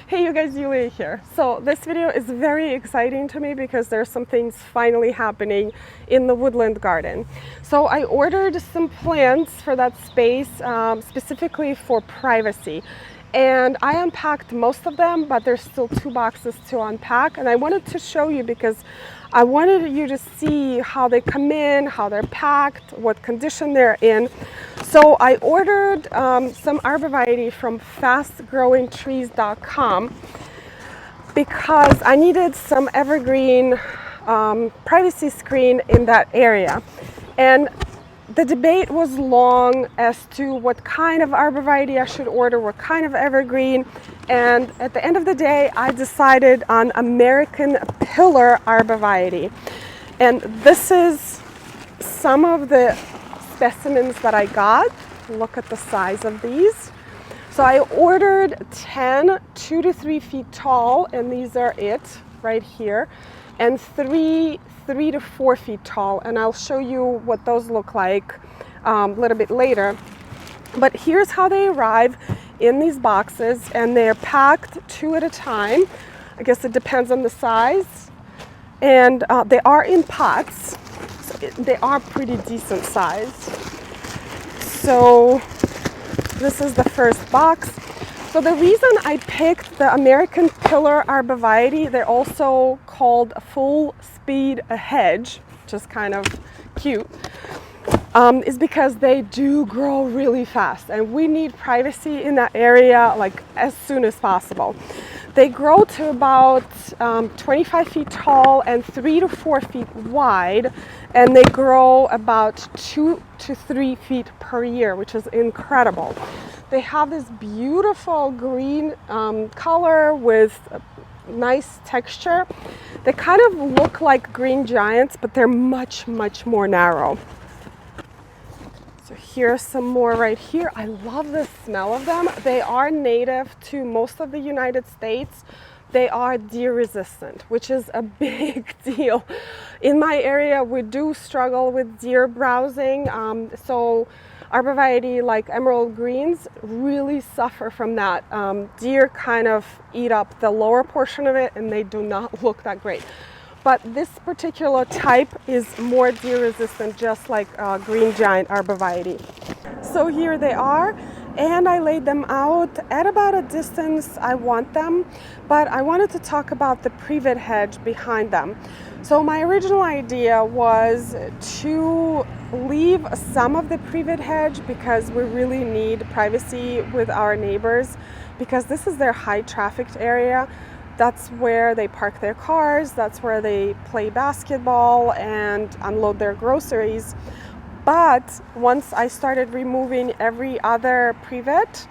Hey you guys, Yuliya here. So this video is very exciting to me because there's some things finally happening in the Woodland garden. So I ordered some plants for that space, specifically for privacy. And I unpacked most of them, but there's still 2 boxes to unpack. And I wanted to show you because I wanted you to see how they come in, how they're packed, what condition they're in. So I ordered some Arborvitae from fastgrowingtrees.com because I needed some evergreen privacy screen in that area. And the debate was long as to what kind of Arborvitae I should order, what kind of evergreen. And at the end of the day, I decided on American pillar Arborvitae. And this is some of the specimens that I got. Look at the size of these. So I ordered 10 2 to 3 feet tall, and these are it right here, and 3 to 4 feet tall, and I'll show you what those look like a little bit later. But here's how they arrive in these boxes, and they're packed 2 at a time. I guess it depends on the size, and they are in pots, so they are pretty decent size. So this is the first box. So the reason I picked the American pillar Arborvitae, they're also called full speed hedge, which is kind of cute, is because they do grow really fast, and we need privacy in that area like as soon as possible. They grow to about 25 feet tall and 3 to 4 feet wide, and they grow about 2 to 3 feet per year, which is incredible. They have this beautiful green color with nice texture. They kind of look like green giants, but they're much more narrow. So here's some more right here. I love the smell of them. They are native to most of the United States. They are deer resistant, which is a big deal. In my area, we do struggle with deer browsing, so Arborvitae like emerald greens really suffer from that. Deer kind of eat up the lower portion of it, and they do not look that great. But this particular type is more deer resistant, just like green giant Arborvitae. So here they are, and I laid them out at about a distance I want them, but I wanted to talk about the privet hedge behind them. So my original idea was to leave some of the privet hedge because we really need privacy with our neighbors, because this is their high trafficked area. That's where they park their cars, that's where they play basketball and unload their groceries. But once I started removing every other privet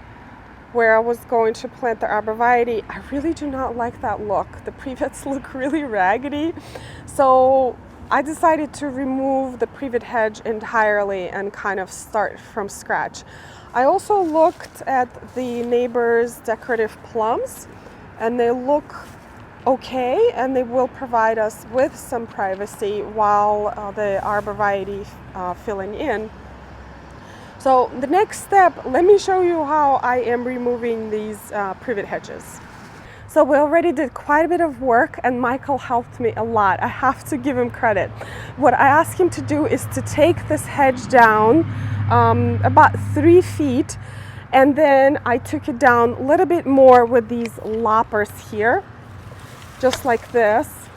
where I was going to plant the Arborvitae, I really do not like that look. The privets look really raggedy. So I decided to remove the privet hedge entirely and kind of start from scratch. I also looked at the neighbor's decorative plums, and they look okay, and they will provide us with some privacy while the Arborvitae filling in. So the next step, let me show you how I am removing these privet hedges. So we already did quite a bit of work, and Michael helped me a lot. I have to give him credit. What I asked him to do is to take this hedge down about 3 feet, and then I took it down a little bit more with these loppers here, just like this.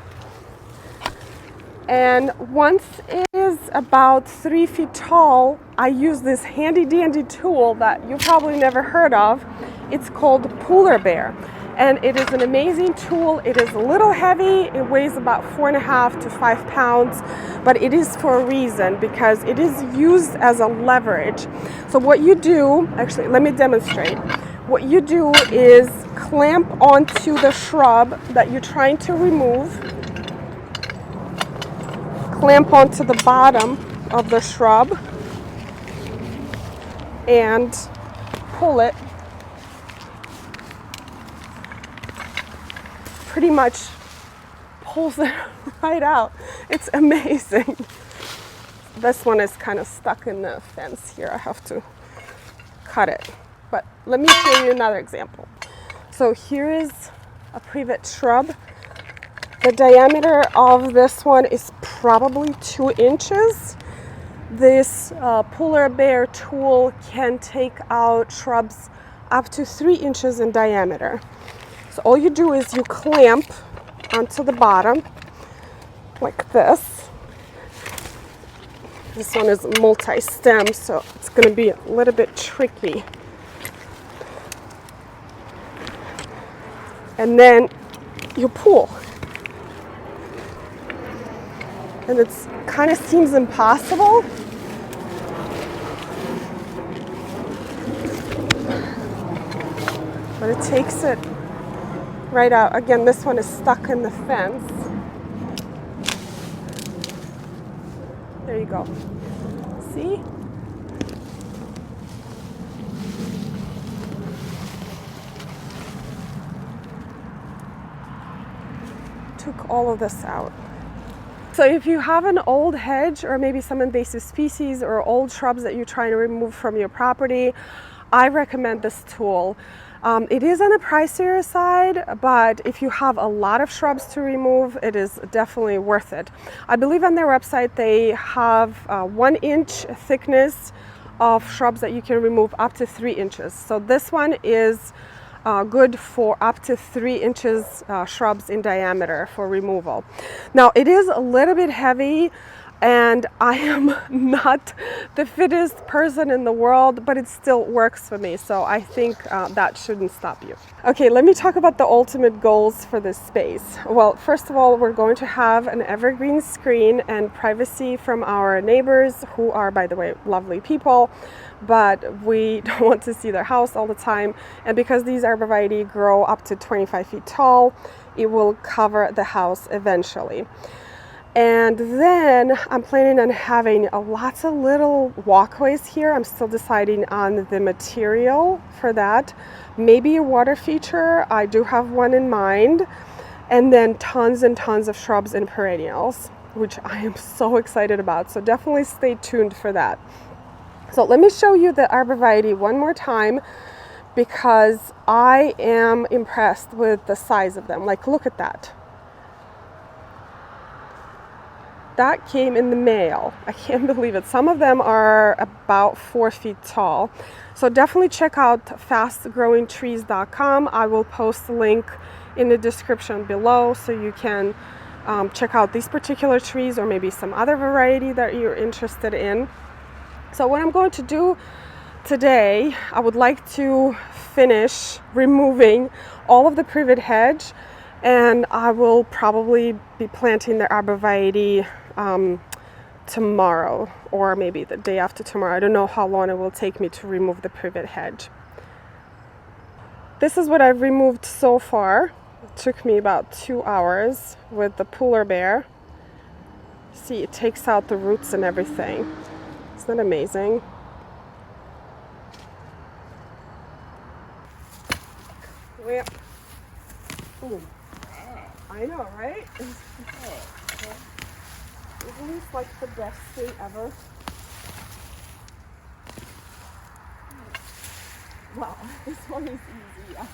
And once it is about 3 feet tall, I use this handy dandy tool that you probably never heard of. It's called Puller Bear, and it is an amazing tool. It is a little heavy. It weighs about 4.5 to 5 pounds, but it is for a reason, because it is used as a leverage. So what you do, actually, let me demonstrate. What you do is clamp onto the shrub that you're trying to remove. Clamp onto the bottom of the shrub and pull it. Pretty much pulls it right out. It's amazing. This one is kind of stuck in the fence here. I have to cut it. But let me show you another example. So here is a privet shrub. The diameter of this one is probably 2 inches. This polar bear tool can take out shrubs up to 3 inches in diameter. So all you do is you clamp onto the bottom like this. This one is multi-stem, so it's going to be a little bit tricky. And then you pull. And it kind of seems impossible. But it takes it right out. Again, this one is stuck in the fence. There you go. See? Took all of this out. So if you have an old hedge or maybe some invasive species or old shrubs that you're trying to remove from your property, I recommend this tool. It is on the pricier side, but if you have a lot of shrubs to remove, it is definitely worth it. I believe on their website they have 1 inch thickness of shrubs that you can remove up to 3 inches. So this one is good for up to 3 inches shrubs in diameter for removal. Now it is a little bit heavy, and I am not the fittest person in the world, but it still works for me. So I think that shouldn't stop you. Okay, let me talk about the ultimate goals for this space. Well, first of all, we're going to have an evergreen screen and privacy from our neighbors, who are, by the way, lovely people, but we don't want to see their house all the time. And because these arborvitae grow up to 25 feet tall, it will cover the house eventually. And then I'm planning on having lots of little walkways here. I'm still deciding on the material for that. Maybe a water feature. I do have one in mind. And then tons and tons of shrubs and perennials, which I am so excited about. So definitely stay tuned for that. So let me show you the arborvitae one more time, because I am impressed with the size of them. Like, look at that. That came in the mail. I can't believe it. Some of them are about 4 feet tall. So definitely check out fastgrowingtrees.com. I will post the link in the description below so you can check out these particular trees or maybe some other variety that you're interested in. So what I'm going to do today, I would like to finish removing all of the privet hedge, and I will probably be planting the arborvitae tomorrow, or maybe the day after tomorrow. I don't know how long it will take me to remove the privet hedge. This is what I've removed so far. It took me about 2 hours with the polar bear. See, it takes out the roots and everything. Isn't that amazing? Well, ooh. I know, right? Isn't this like the best thing ever? Wow, this one is easy. Yeah.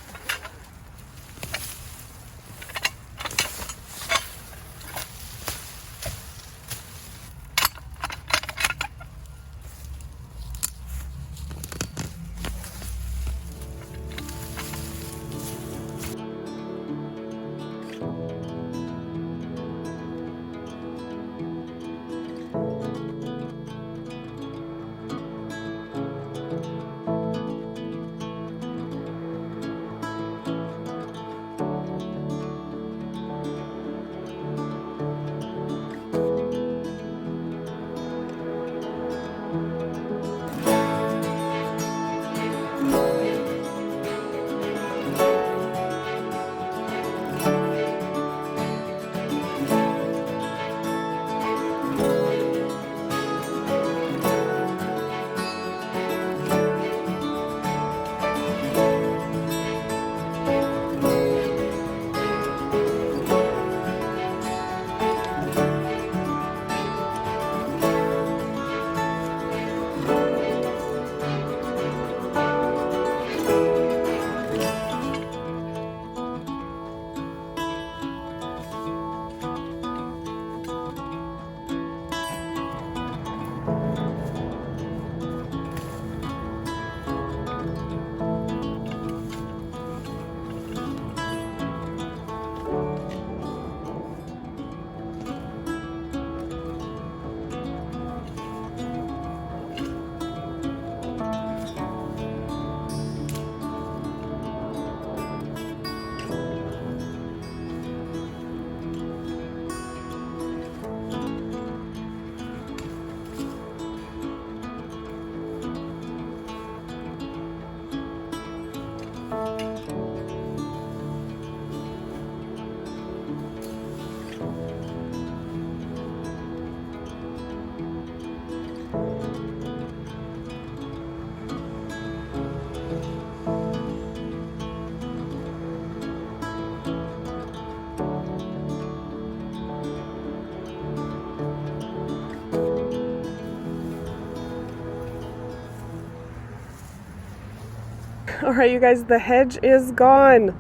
All right, you guys, the hedge is gone.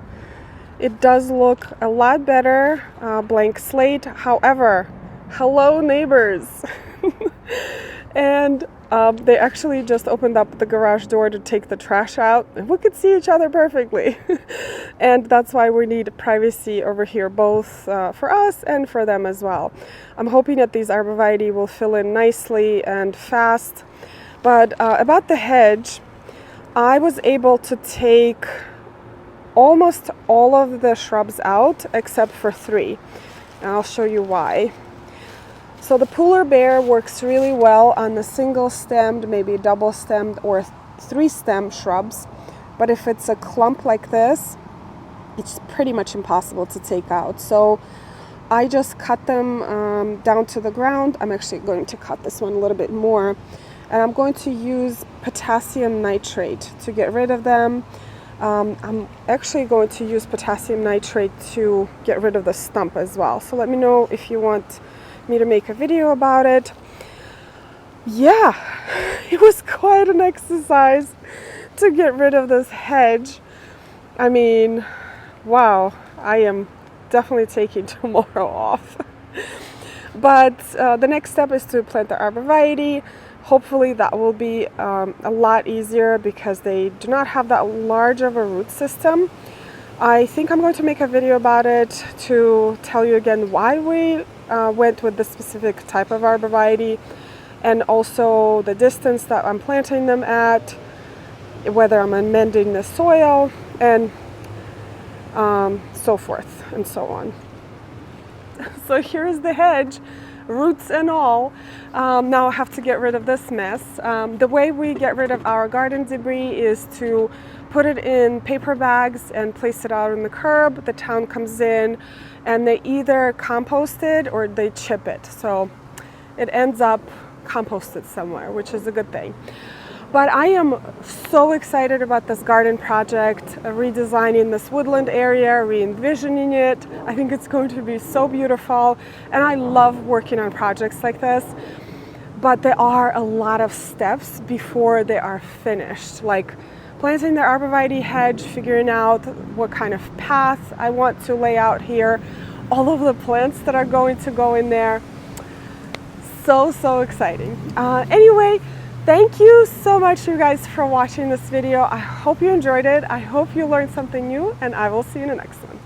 It does look a lot better, blank slate. However, hello neighbors. And they actually just opened up the garage door to take the trash out, and we could see each other perfectly. And that's why we need privacy over here, both for us and for them as well. I'm hoping that these Arborvitae will fill in nicely and fast. But about the hedge, I was able to take almost all of the shrubs out except for 3. And I'll show you why. So the polar bear works really well on the single stemmed, maybe double stemmed or 3 stem shrubs. But if it's a clump like this, it's pretty much impossible to take out. So I just cut them down to the ground. I'm actually going to cut this one a little bit more. And I'm going to use potassium nitrate to get rid of them. I'm actually going to use potassium nitrate to get rid of the stump as well. So let me know if you want me to make a video about it. Yeah, it was quite an exercise to get rid of this hedge. I mean, wow, I am definitely taking tomorrow off. But the next step is to plant the Arborvitae. Hopefully that will be a lot easier because they do not have that large of a root system. I think I'm going to make a video about it to tell you again why we went with this specific type of Arborvitae, and also the distance that I'm planting them at, whether I'm amending the soil, and so forth and so on. So here's the hedge, roots and all. Now I have to get rid of this mess. The way we get rid of our garden debris is to put it in paper bags and place it out on the curb. The town comes in and they either compost it or they chip it. So it ends up composted somewhere, which is a good thing. But I am so excited about this garden project, redesigning this woodland area, re-envisioning it. I think it's going to be so beautiful, and I love working on projects like this. But there are a lot of steps before they are finished, like planting the Arborvitae hedge, figuring out what kind of path I want to lay out here, all of the plants that are going to go in there. So exciting. Anyway, thank you so much, you guys, for watching this video. I hope you enjoyed it. I hope you learned something new, and I will see you in the next one.